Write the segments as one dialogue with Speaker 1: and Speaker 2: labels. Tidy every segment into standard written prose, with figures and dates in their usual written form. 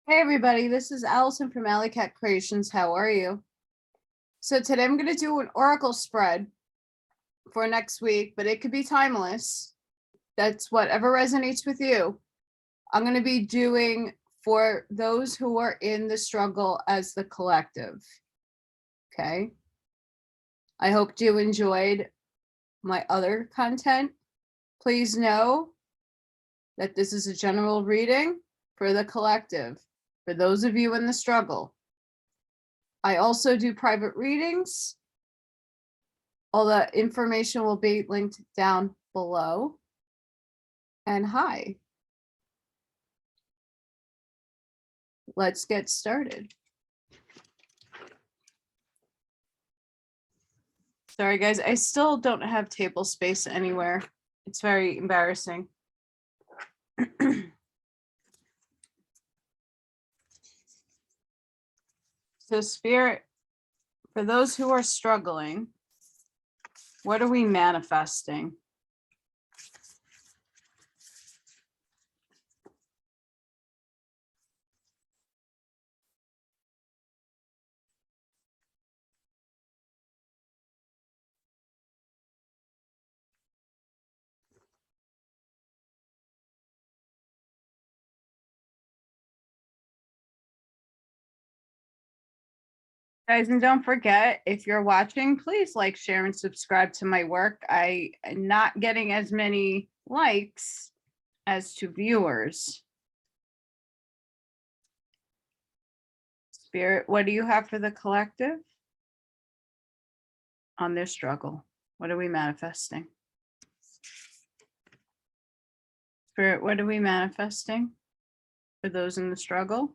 Speaker 1: Hey everybody, this is Allison from Allykatkreations. How are you? So today I'm going to do an oracle spread for next week, but it could be timeless. That's whatever resonates with you. I'm going to be doing for those who are in the struggle as the collective. Okay. I hope you enjoyed my other content. Please know that this is a general reading for the collective. For those of you in the struggle. I also do private readings. All the information will be linked down below. And hi. Let's get started. Sorry guys, I still don't have table space anywhere. It's very embarrassing. So Spirit, for those who are struggling, what are we manifesting? Guys, and don't forget, if you're watching, please like, share, and subscribe to my work. I am not getting as many likes as to viewers. Spirit, what do you have for the collective on their struggle? What are we manifesting? Spirit, what are we manifesting for those in the struggle?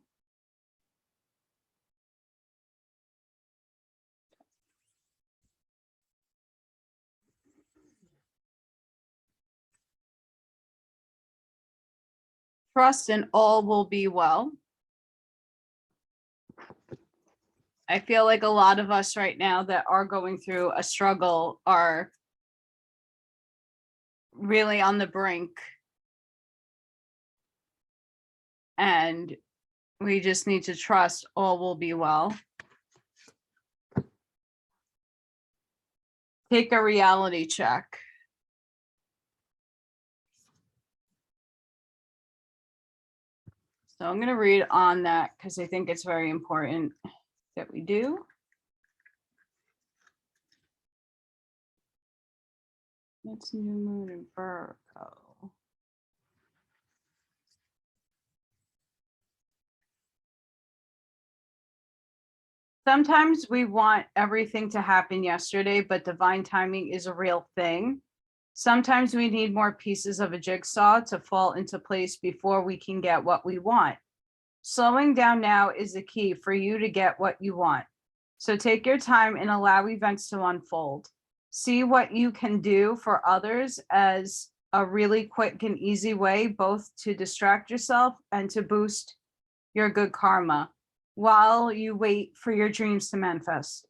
Speaker 1: Trust and all will be well. I feel like a lot of us right now that are going through a struggle are really on the brink. And we just need to trust all will be well. Take a reality check. So I'm going to read on that because I think it's very important that we do. It's new moon in Virgo. Sometimes we want everything to happen yesterday, but divine timing is a real thing. Sometimes we need more pieces of a jigsaw to fall into place before we can get what we want. Slowing down now is the key for you to get what you want. So take your time and allow events to unfold. See what you can do for others as a really quick and easy way, both to distract yourself and to boost your good karma while you wait for your dreams to manifest.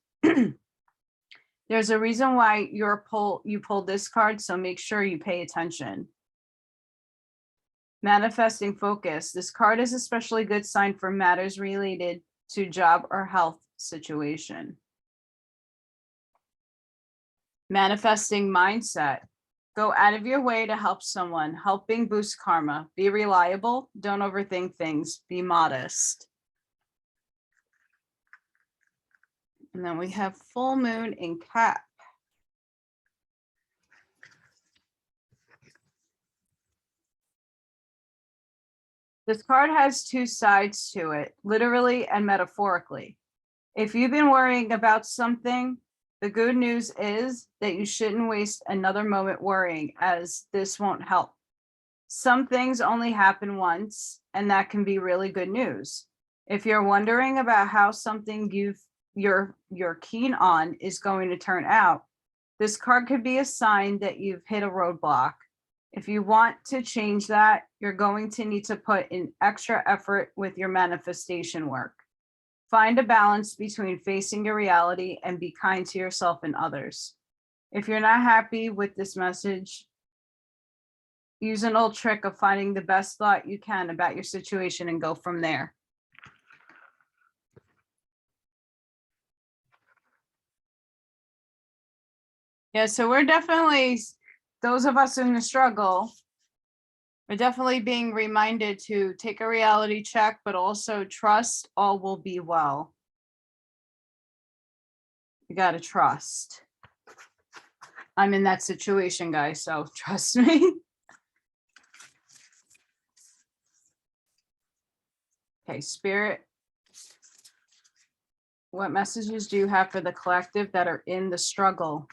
Speaker 1: There's a reason why you pulled this card, so make sure you pay attention. Manifesting focus. This card is especially good sign for matters related to job or health situation. Manifesting mindset. Go out of your way to help someone, helping boost karma. Be reliable. Don't overthink things. Be modest. And then we have full moon in Cap. This card has two sides to it, literally and metaphorically. If you've been worrying about something, the good news is that you shouldn't waste another moment worrying, as this won't help. Some things only happen once, and that can be really good news. If you're wondering about how something you're keen on is going to turn out, this card could be a sign that you've hit a roadblock. If you want to change that, you're going to need to put in extra effort with your manifestation work. Find a balance between facing your reality and be kind to yourself and others. If you're not happy with this message, use an old trick of finding the best thought you can about your situation and go from there. Yeah, so we're definitely, those of us in the struggle, we're definitely being reminded to take a reality check, but also trust all will be well. You got to trust. I'm in that situation, guys, so trust me. Okay, Spirit, what messages do you have for the collective that are in the struggle?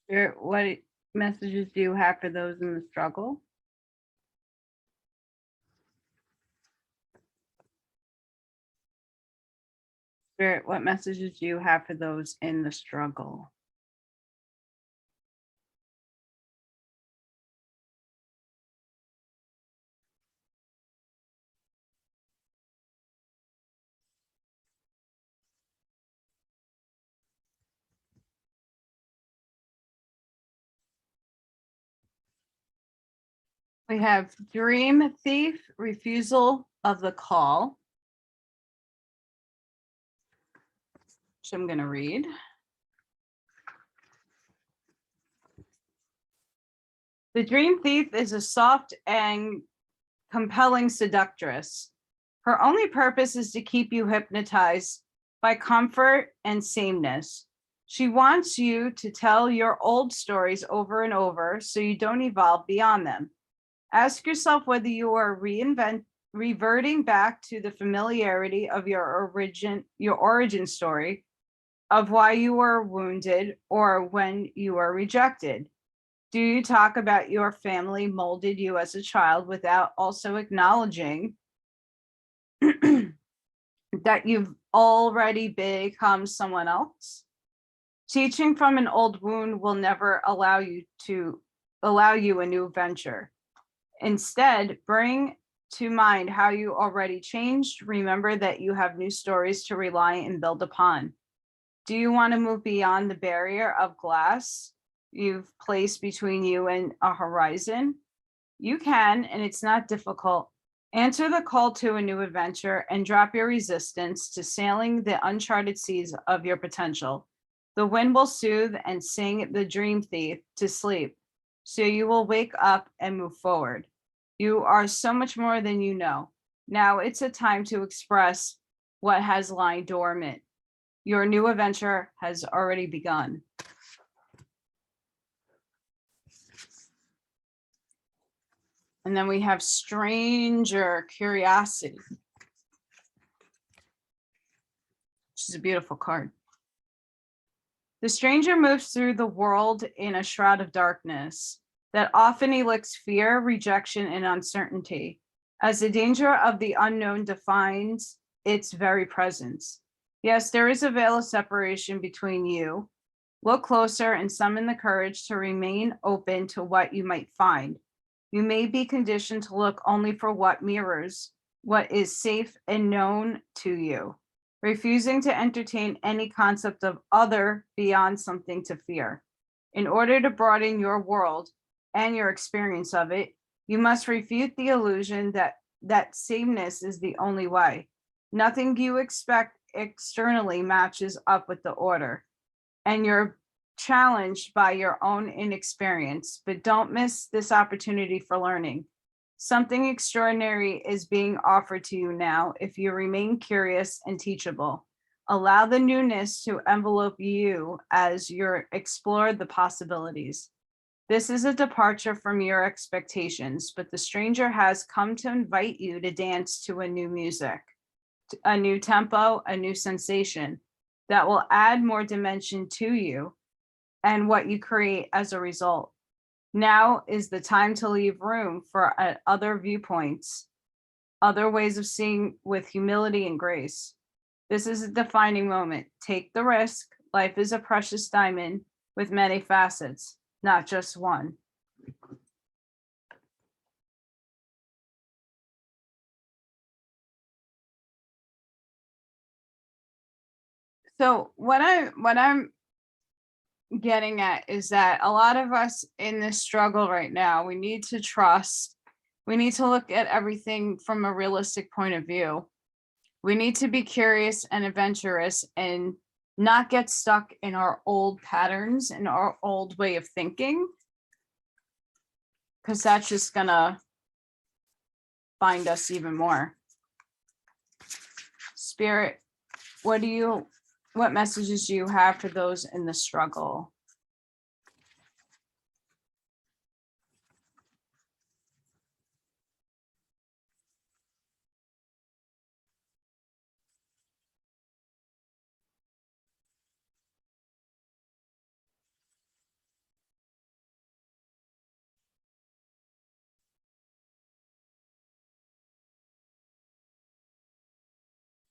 Speaker 1: Spirit, what messages do you have for those in the struggle? Spirit, what messages do you have for those in the struggle? We have Dream Thief, refusal of the call, which I'm going to read. The Dream Thief is a soft and compelling seductress. Her only purpose is to keep you hypnotized by comfort and sameness. She wants you to tell your old stories over and over so you don't evolve beyond them. Ask yourself whether you are reverting back to the familiarity of your origin story of why you were wounded or when you were rejected. Do you talk about your family molded you as a child without also acknowledging that you've already become someone else? Teaching from an old wound will never allow you a new venture. Instead, bring to mind how you already changed. Remember that you have new stories to rely and build upon. Do you want to move beyond the barrier of glass you've placed between you and a horizon? You can, and it's not difficult. Answer the call to a new adventure and drop your resistance to sailing the uncharted seas of your potential. The wind will soothe and sing the dream thief to sleep, so you will wake up and move forward. You are so much more than you know. Now it's a time to express what has lying dormant. Your new adventure has already begun. And then we have Stranger Curiosity, which is a beautiful card. The stranger moves through the world in a shroud of darkness that often elicits fear, rejection, and uncertainty, as the danger of the unknown defines its very presence. Yes, there is a veil of separation between you. Look closer and summon the courage to remain open to what you might find. You may be conditioned to look only for what mirrors what is safe and known to you, refusing to entertain any concept of other beyond something to fear. In order to broaden your world and your experience of it, you must refute the illusion that sameness is the only way. Nothing you expect externally matches up with the order, and you're challenged by your own inexperience, but don't miss this opportunity for learning. Something extraordinary is being offered to you now if you remain curious and teachable. Allow the newness to envelope you as you explore the possibilities. This is a departure from your expectations, but the stranger has come to invite you to dance to a new music, a new tempo, a new sensation that will add more dimension to you and what you create as a result. Now is the time to leave room for other viewpoints, other ways of seeing with humility and grace. This is a defining moment. Take the risk. Life is a precious diamond with many facets, not just one. So what I'm getting at is that a lot of us in this struggle right now, we need to trust. We need to look at everything from a realistic point of view. We need to be curious and adventurous and not get stuck in our old patterns and our old way of thinking, because that's just gonna bind us even more. Spirit, what messages do you have for those in the struggle?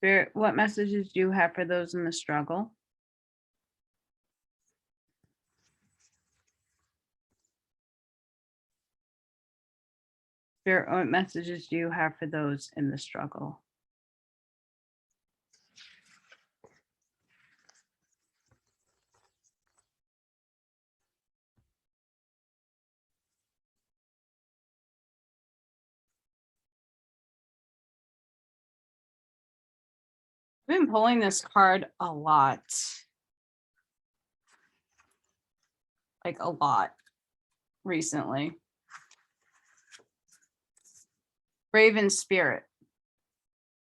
Speaker 1: Spirit, what messages do you have for those in the struggle? Spirit, what messages do you have for those in the struggle? I've been pulling this card a lot. Like a lot recently. Raven Spirit.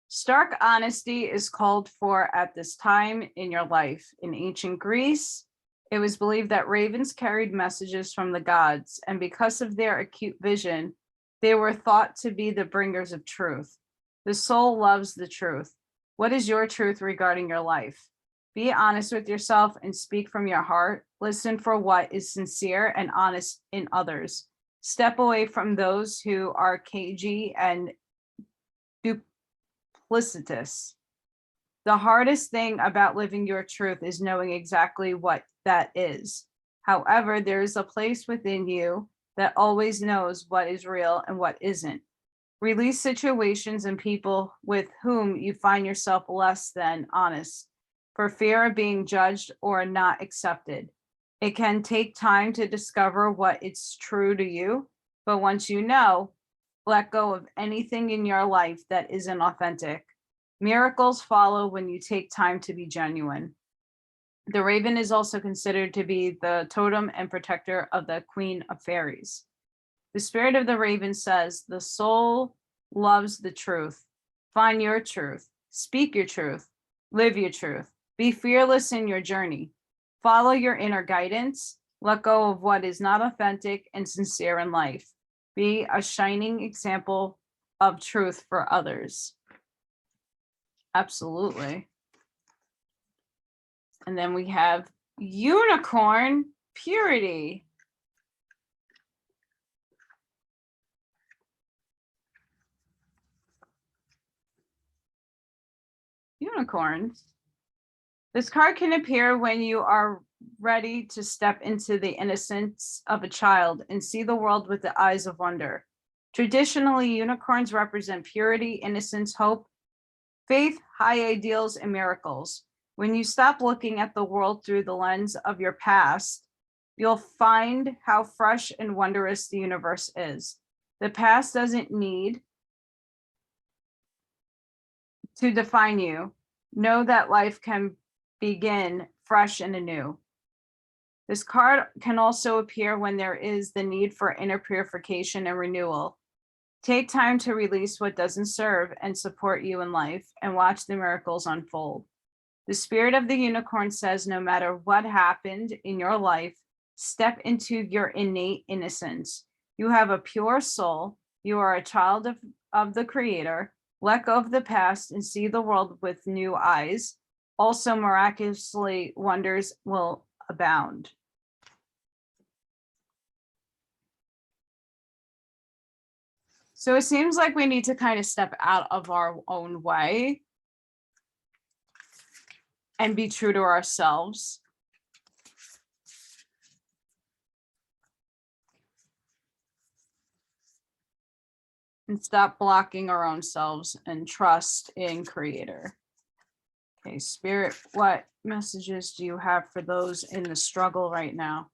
Speaker 1: Stark honesty is called for at this time in your life. In ancient Greece, it was believed that ravens carried messages from the gods, and because of their acute vision, they were thought to be the bringers of truth. The soul loves the truth. What is your truth regarding your life? Be honest with yourself and speak from your heart. Listen for what is sincere and honest in others. Step away from those who are cagey and duplicitous. The hardest thing about living your truth is knowing exactly what that is. However, there is a place within you that always knows what is real and what isn't. Release situations and people with whom you find yourself less than honest for fear of being judged or not accepted. It can take time to discover what is true to you, but once you know, let go of anything in your life that isn't authentic. Miracles follow when you take time to be genuine. The raven is also considered to be the totem and protector of the Queen of Fairies. The spirit of the raven says, the soul loves the truth. Find your truth. Speak your truth. Live your truth. Be fearless in your journey. Follow your inner guidance. Let go of what is not authentic and sincere in life. Be a shining example of truth for others. Absolutely. And then we have unicorn purity. Unicorns. This card can appear when you are ready to step into the innocence of a child and see the world with the eyes of wonder. Traditionally, unicorns represent purity, innocence, hope, faith, high ideals, and miracles. When you stop looking at the world through the lens of your past, you'll find how fresh and wondrous the universe is. The past doesn't need to define you. Know that life can begin fresh and anew. This card can also appear when there is the need for inner purification and renewal. Take time to release what doesn't serve and support you in life and watch the miracles unfold. The spirit of the unicorn says, no matter what happened in your life, step into your innate innocence. You have a pure soul. You are a child of the Creator. Let go of the past and see the world with new eyes. Also, miraculously, wonders will abound. So it seems like we need to kind of step out of our own way and be true to ourselves. And stop blocking our own selves and trust in Creator. Okay, Spirit, what messages do you have for those in the struggle right now?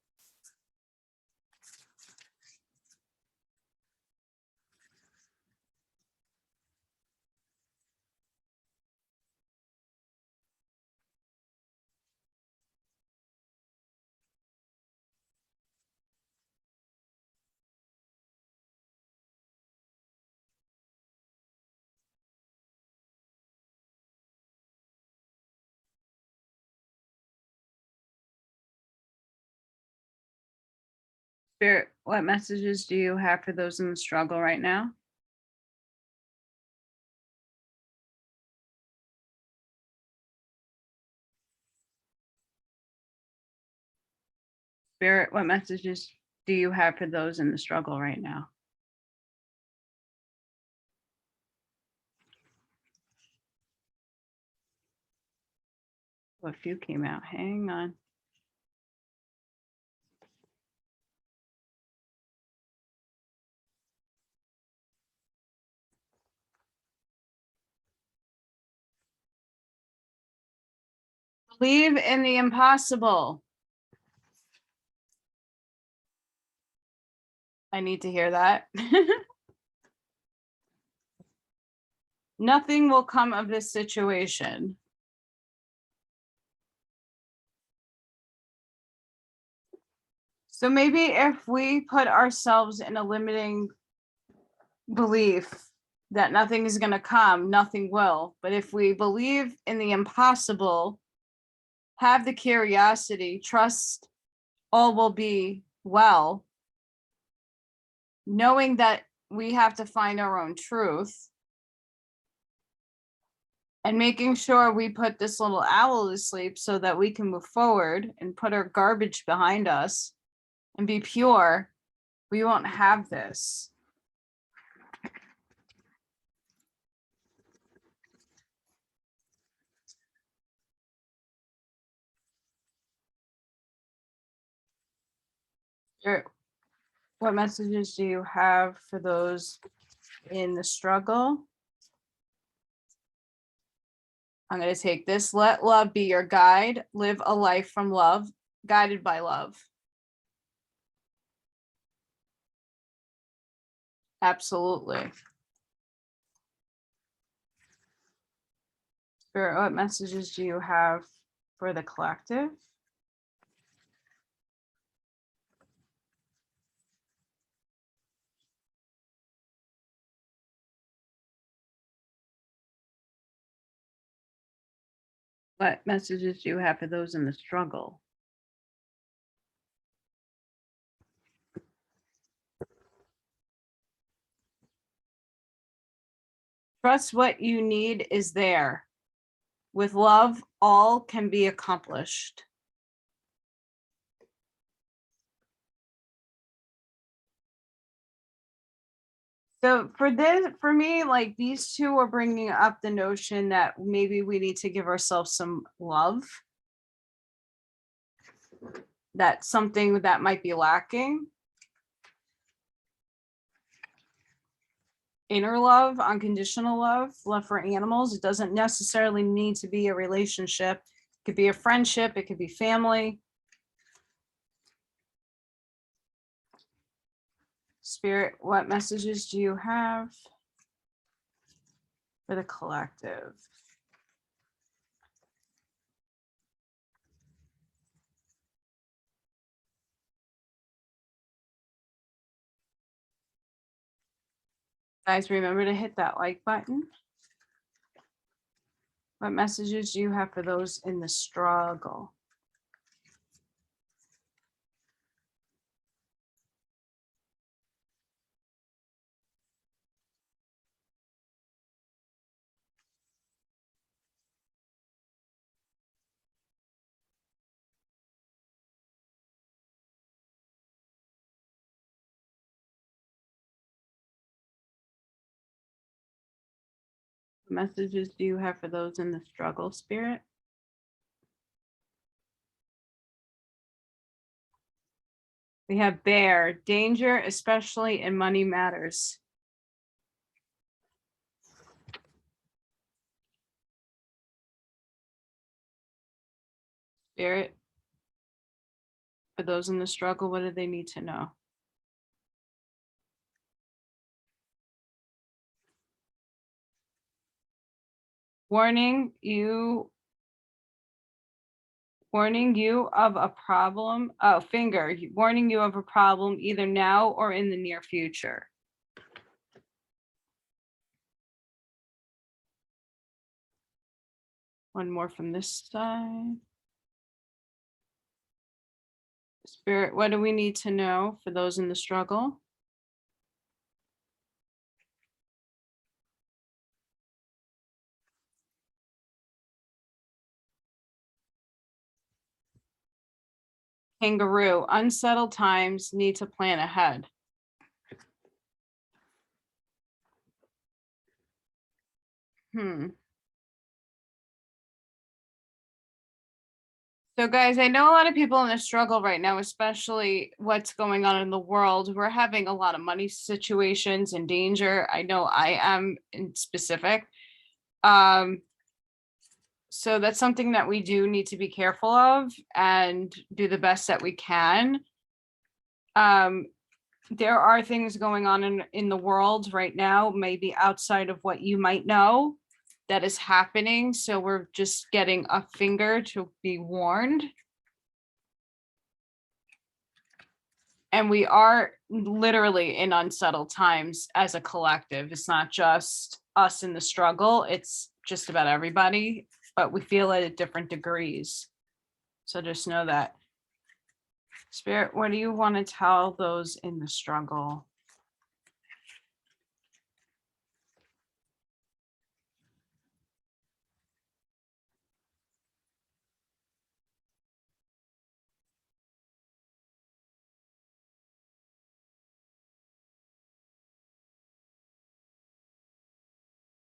Speaker 1: Spirit, what messages do you have for those in the struggle right now? Spirit, what messages do you have for those in the struggle right now? A few came out. Hang on. Believe in the impossible. I need to hear that. Nothing will come of this situation. So maybe if we put ourselves in a limiting belief that nothing is going to come, nothing will. But if we believe in the impossible, have the curiosity, trust all will be well, knowing that we have to find our own truth, and making sure we put this little owl to sleep so that we can move forward and put our garbage behind us and be pure, we won't have this. What messages do you have for those in the struggle? I'm going to take this. Let love be your guide. Live a life from love, guided by love. Absolutely. Spirit, what messages do you have for the collective? What messages do you have for those in the struggle? Trust what you need is there. With love, all can be accomplished. So for me, like these two are bringing up the notion that maybe we need to give ourselves some love. That's something that might be lacking. Inner love, unconditional love, love for animals. It doesn't necessarily need to be a relationship. It could be a friendship. It could be family. Spirit, what messages do you have for the collective? Guys, remember to hit that like button. What messages do you have for those in the struggle? What messages do you have for those in the struggle, Spirit? We have Bear, danger, especially in money matters. Spirit, for those in the struggle, what do they need to know? Warning you of a problem. Oh, finger, warning you of a problem either now or in the near future. One more from this side. Spirit, what do we need to know for those in the struggle? Kangaroo, unsettled times need to plan ahead. So guys, I know a lot of people in a struggle right now, especially what's going on in the world. We're having a lot of money situations and danger. I know I am in specific. So that's something that we do need to be careful of and do the best that we can. There are things going on in the world right now, maybe outside of what you might know, that is happening. So we're just getting a finger to be warned. And we are literally in unsettled times as a collective. It's not just us in the struggle, it's just about everybody, but we feel it at different degrees. So just know that. Spirit, what do you want to tell those in the struggle?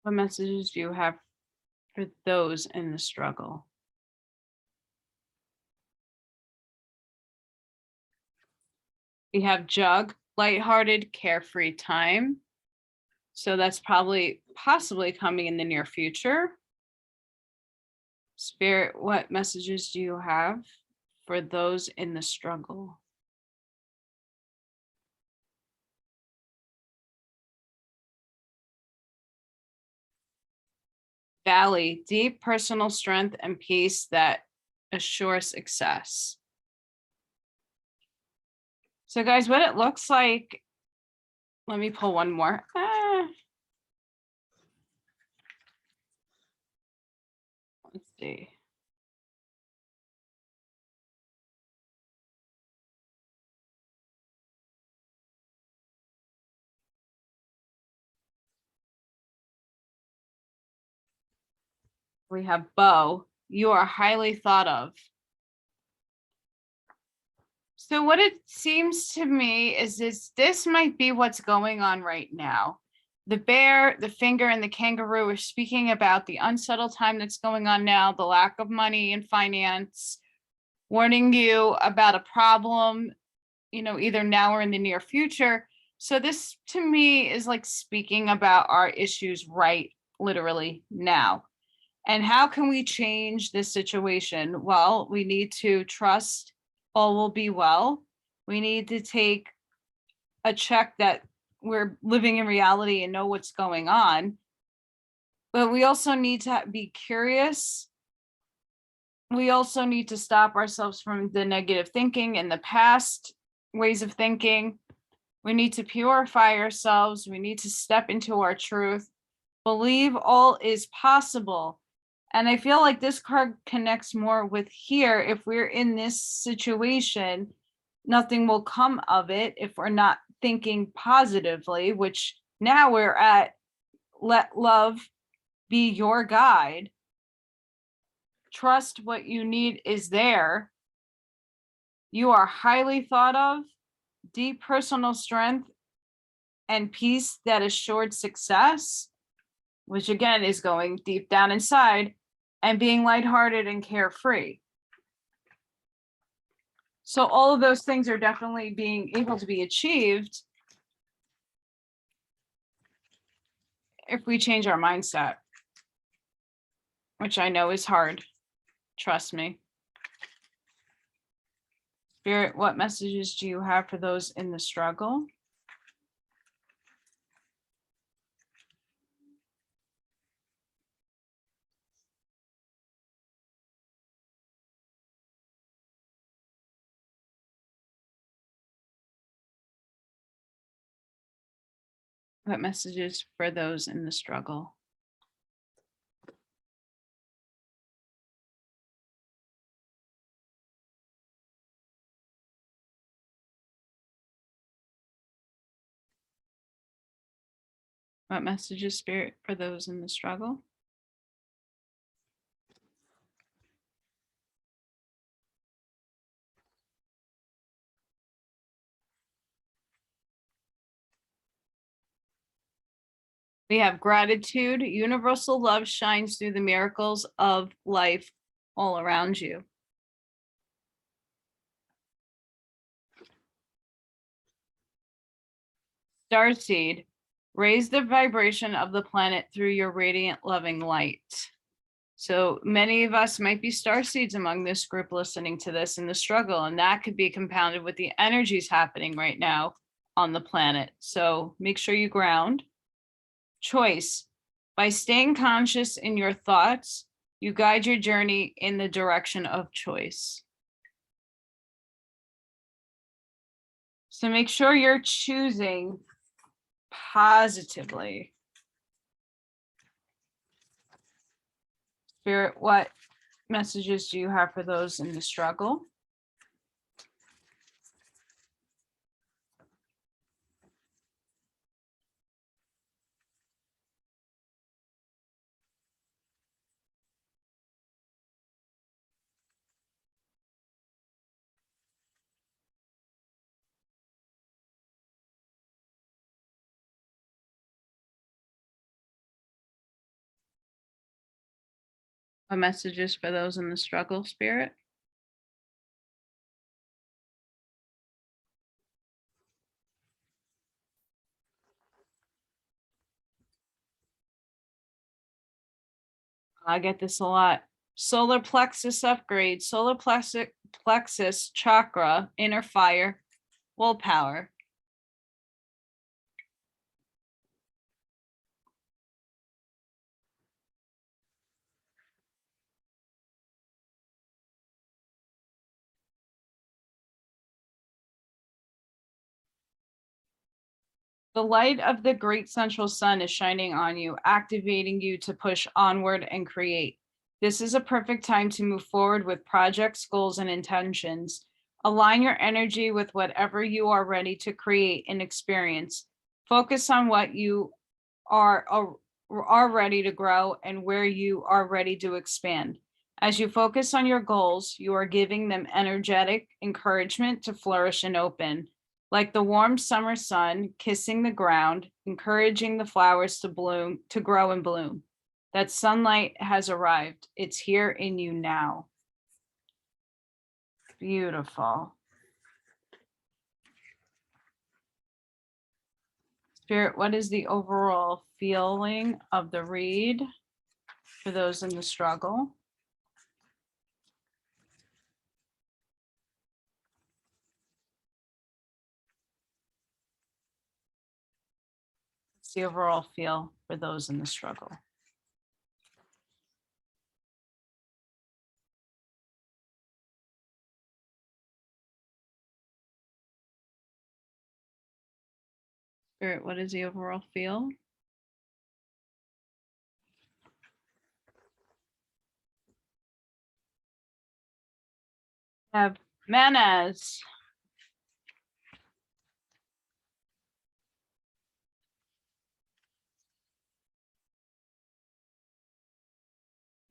Speaker 1: What messages do you have for those in the struggle? We have Jug, lighthearted, carefree time. So that's possibly coming in the near future. Spirit, what messages do you have for those in the struggle? Valley, deep personal strength and peace that assure success. So guys, what it looks like, let me pull one more. Let's see. We have Bo, you are highly thought of. So what it seems to me is this might be what's going on right now. The bear, the finger, and the kangaroo are speaking about the unsettled time that's going on now, the lack of money and finance, warning you about a problem, either now or in the near future. So this to me is like speaking about our issues right literally now. And how can we change this situation? Well, we need to trust all will be well. We need to take a check that we're living in reality and know what's going on. But we also need to be curious. We also need to stop ourselves from the negative thinking and the past ways of thinking. We need to purify ourselves. We need to step into our truth. Believe all is possible. And I feel like this card connects more with here. If we're in this situation, nothing will come of it if we're not thinking positively, which now we're at let love be your guide. Trust what you need is there. You are highly thought of, deep personal strength and peace that assured success. which again is going deep down inside and being lighthearted and carefree. So all of those things are definitely being able to be achieved if we change our mindset, which I know is hard. Trust me. Spirit, what messages do you have for those in the struggle? What messages for those in the struggle? What messages, Spirit, for those in the struggle? We have gratitude. Universal love shines through the miracles of life all around you. Starseed, raise the vibration of the planet through your radiant, loving light. So many of us might be starseeds among this group listening to this in the struggle, and that could be compounded with the energies happening right now on the planet. So make sure you ground. Choice, by staying conscious in your thoughts, you guide your journey in the direction of choice. So make sure you're choosing positively. Spirit, what messages do you have for those in the struggle? What messages for those in the struggle, Spirit? I get this a lot. Solar plexus upgrade, solar plexus chakra, inner fire, willpower. The light of the great central sun is shining on you, activating you to push onward and create. This is a perfect time to move forward with projects, goals, and intentions. Align your energy with whatever you are ready to create and experience. Focus on what you are ready to grow and where you are ready to expand. As you focus on your goals, you are giving them energetic encouragement to flourish and open. Like the warm summer sun kissing the ground, encouraging the flowers to bloom, to grow and bloom. That sunlight has arrived. It's here in you now. Beautiful. Spirit, what is the overall feeling of the read for those in the struggle? What's the overall feel for those in the struggle? Spirit, what is the overall feel? Have Manas.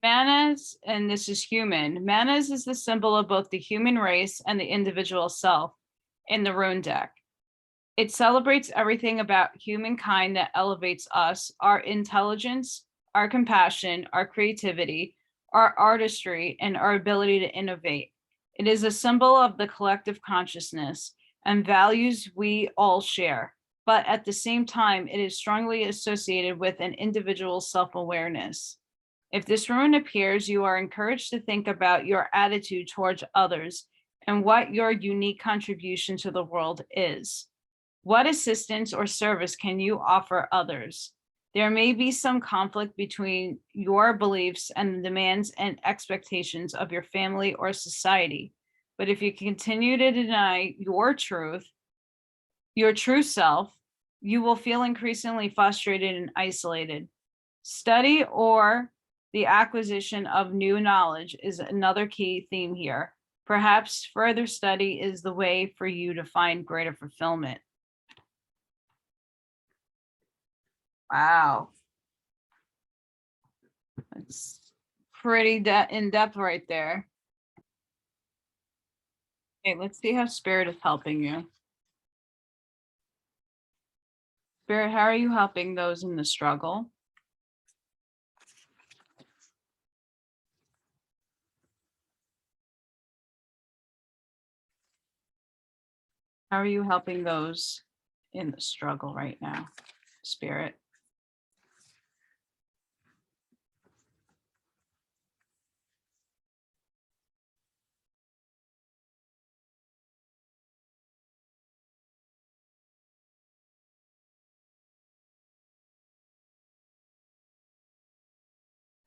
Speaker 1: Manas, and this is human. Manas is the symbol of both the human race and the individual self in the rune deck. It celebrates everything about humankind that elevates us, our intelligence, our compassion, our creativity, our artistry, and our ability to innovate. It is a symbol of the collective consciousness and values we all share, but at the same time, it is strongly associated with an individual's self-awareness. If this rune appears, you are encouraged to think about your attitude towards others and what your unique contribution to the world is. What assistance or service can you offer others? There may be some conflict between your beliefs and the demands and expectations of your family or society. But if you continue to deny your true self, you will feel increasingly frustrated and isolated. Study or the acquisition of new knowledge is another key theme here. Perhaps further study is the way for you to find greater fulfillment. Wow. That's pretty in depth right there. Okay, let's see how Spirit is helping you. Spirit, how are you helping those in the struggle? How are you helping those in the struggle right now, Spirit?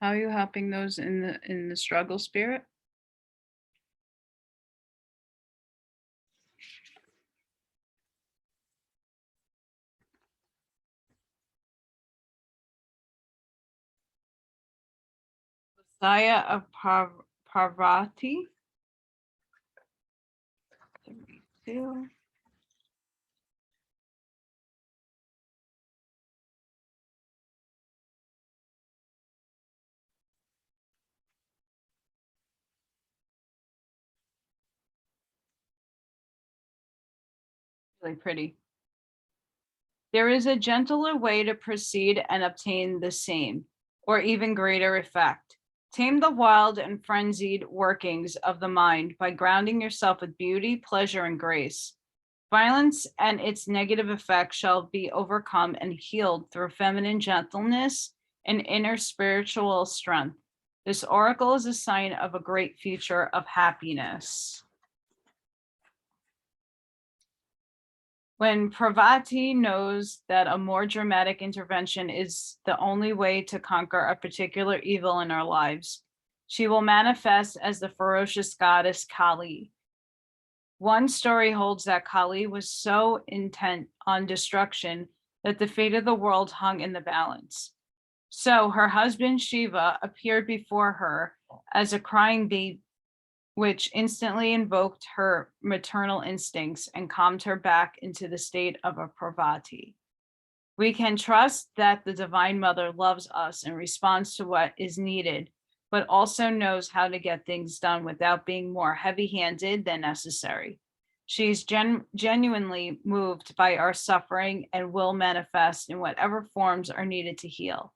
Speaker 1: How are you helping those in the struggle, Spirit? Messiah of Parvati. 32. Really pretty. There is a gentler way to proceed and obtain the same, or even greater effect. Tame the wild and frenzied workings of the mind by grounding yourself with beauty, pleasure, and grace. Violence and its negative effects shall be overcome and healed through feminine gentleness and inner spiritual strength. This oracle is a sign of a great future of happiness. When Parvati knows that a more dramatic intervention is the only way to conquer a particular evil in our lives, she will manifest as the ferocious goddess Kali. One story holds that Kali was so intent on destruction that the fate of the world hung in the balance. So her husband Shiva appeared before her as a crying baby, which instantly invoked her maternal instincts and calmed her back into the state of a Parvati. We can trust that the Divine Mother loves us and responds to what is needed, but also knows how to get things done without being more heavy-handed than necessary. She's genuinely moved by our suffering and will manifest in whatever forms are needed to heal.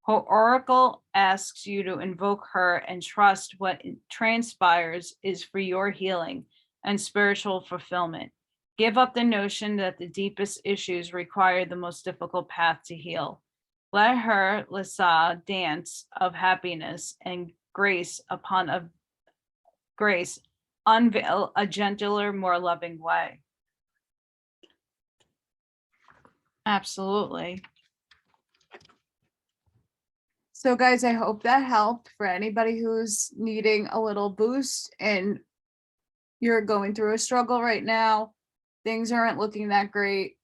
Speaker 1: Her oracle asks you to invoke her and trust what transpires is for your healing and spiritual fulfillment. Give up the notion that the deepest issues require the most difficult path to heal. Let her, Lisa, dance of happiness and grace upon a grace, unveil a gentler, more loving way. Absolutely. So guys, I hope that helped for anybody who's needing a little boost and you're going through a struggle right now. Things aren't looking that great.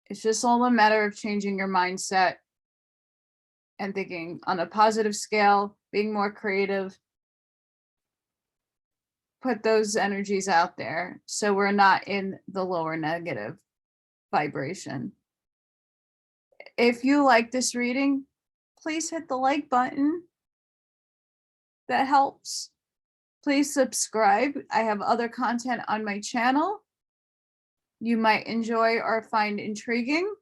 Speaker 1: It's just all a matter of changing your mindset and thinking on a positive scale, being more creative. Put those energies out there so we're not in the lower negative vibration. If you like this reading, please hit the like button. That helps. Please subscribe. I have other content on my channel. you might enjoy or find intriguing.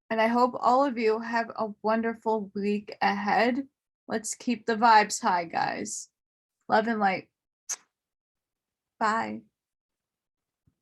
Speaker 1: And I hope all of you have a wonderful week ahead. Let's keep the vibes high, guys. Love and light. Bye.